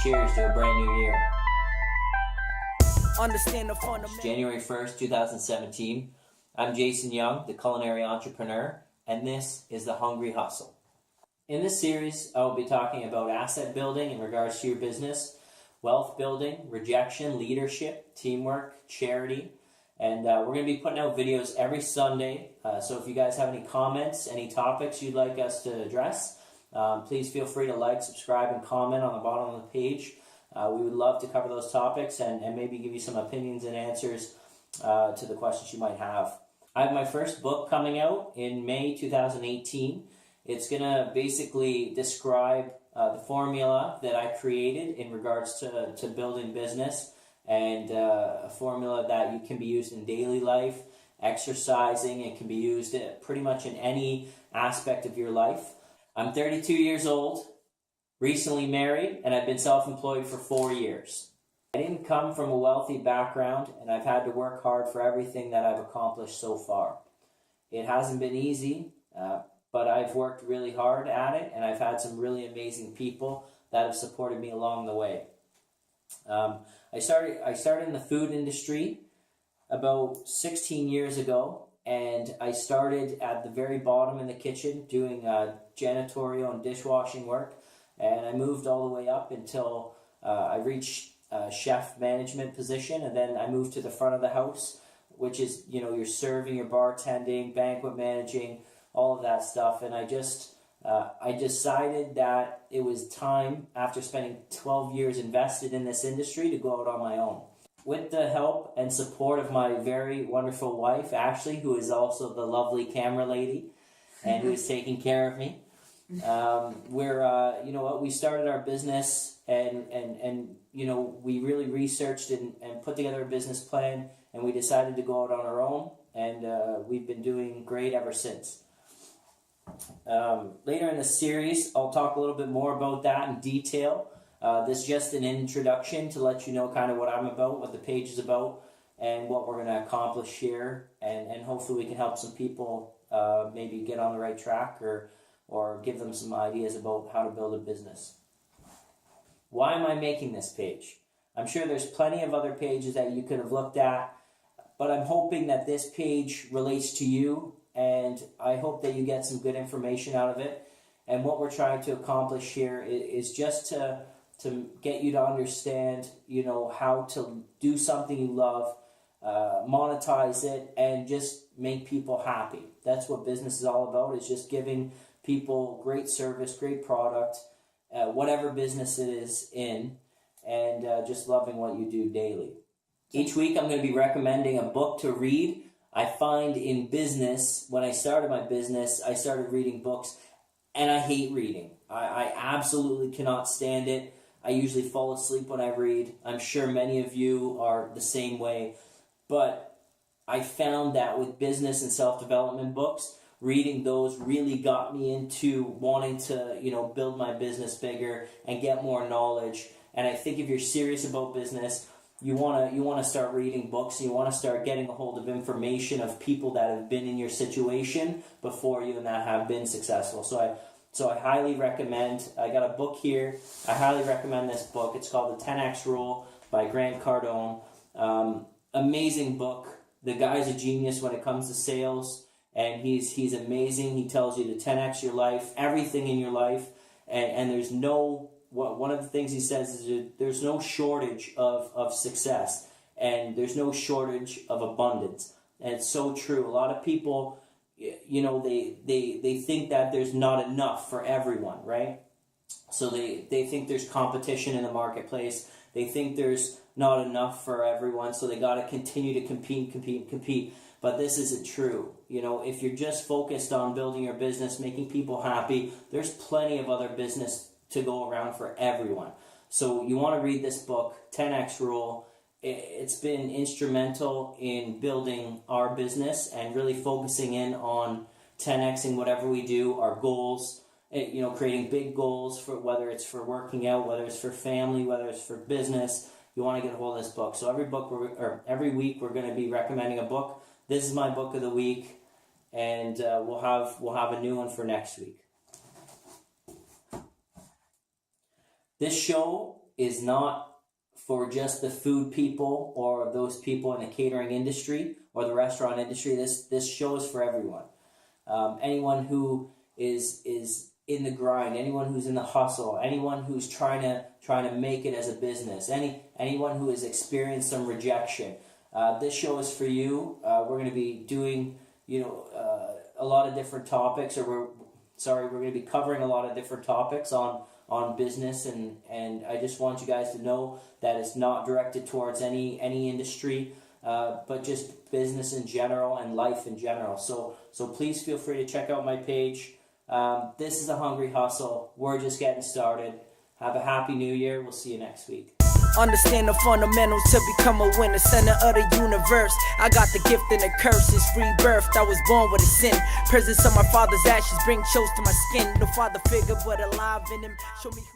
cheers to a brand new year. Understand the fundamentals. January 1st, 2017. I'm Jason Young, the culinary entrepreneur, and this is The Hungry Hustle. In this series, I will be talking about asset building in regards to your business, wealth building, rejection, leadership, teamwork, charity, and we're going to be putting out videos every Sunday. So if you guys have any comments, any topics you'd like us to address, please feel free to like, subscribe, and comment on the bottom of the page. We would love to cover those topics and maybe give you some opinions and answers to the questions you might have. I have my first book coming out in May 2018. It's going to basically describe the formula that I created in regards to building business, and a formula that you can be used in daily life, exercising. It can be used pretty much in any aspect of your life. I'm 32 years old, recently married, and I've been self-employed for 4 years. I didn't come from a wealthy background, and I've had to work hard for everything that I've accomplished so far. It hasn't been easy, but I've worked really hard at it, and I've had some really amazing people that have supported me along the way. I started in the food industry about 16 years ago, and I started at the very bottom in the kitchen doing janitorial and dishwashing work, and I moved all the way up until I reached chef management position, and then I moved to the front of the house, which is, you're serving, you're bartending, banquet managing, all of that stuff. And I decided that it was time, after spending 12 years invested in this industry, to go out on my own. With the help and support of my very wonderful wife, Ashley, who is also the lovely camera lady and who is taking care of me, we started our business, and we really researched and put together a business plan, and we decided to go out on our own, and we've been doing great ever since. Later in the series, I'll talk a little bit more about that in detail. This is just an introduction to let you know kind of what I'm about, what the page is about, and what we're going to accomplish here, and hopefully we can help some people maybe get on the right track or give them some ideas about how to build a business. Why am I making this page? I'm sure there's plenty of other pages that you could have looked at, but I'm hoping that this page relates to you, and I hope that you get some good information out of it. And what we're trying to accomplish here is just to get you to understand, how to do something you love, monetize it, and just make people happy. That's what business is all about, is just giving people great service, great product, whatever business it is in, and just loving what you do daily. Each week I'm going to be recommending a book to read. I find in business, when I started my business, I started reading books, and I hate reading. I absolutely cannot stand it. I usually fall asleep when I read. I'm sure many of you are the same way, but I found that with business and self-development books, reading those really got me into wanting to, build my business bigger and get more knowledge. And I think if you're serious about business, you want to start reading books. You want to start getting a hold of information of people that have been in your situation before you and that have been successful. So I highly recommend. I got a book here. I highly recommend this book. It's called The 10X Rule by Grant Cardone. Amazing book. The guy's a genius when it comes to sales. And he's amazing. He tells you to 10x your life, everything in your life, and there's no, one of the things he says is there's no shortage of success, and there's no shortage of abundance. And it's so true. A lot of people, they think that there's not enough for everyone, right? So they think there's competition in the marketplace. They think there's not enough for everyone, so they got to continue to compete. But this isn't true. If you're just focused on building your business, making people happy, there's plenty of other business to go around for everyone. So you want to read this book, 10X Rule. It's been instrumental in building our business and really focusing in on 10Xing whatever we do, our goals, creating big goals, for whether it's for working out, whether it's for family, whether it's for business. You want to get a hold of this book. So every week we're going to be recommending a book. This is my book of the week, and we'll have a new one for next week. This show is not for just the food people or those people in the catering industry or the restaurant industry. This show is for everyone. Anyone who is in the grind, anyone who's in the hustle, anyone who's trying to make it as a business, anyone who has experienced some rejection. This show is for you. We're going to be doing a lot of different topics, we're going to be covering a lot of different topics on business, and I just want you guys to know that it's not directed towards any industry, but just business in general and life in general. So please feel free to check out my page. This is a Hungry Hustle. We're just getting started. Have a happy new year. We'll see you next week. Understand the fundamentals to become a winner, center of the universe. I got the gift and the curse, it's free birth. I was born with a sin. Presence of my father's ashes bring chills to my skin. No father figure but alive in him. Show me who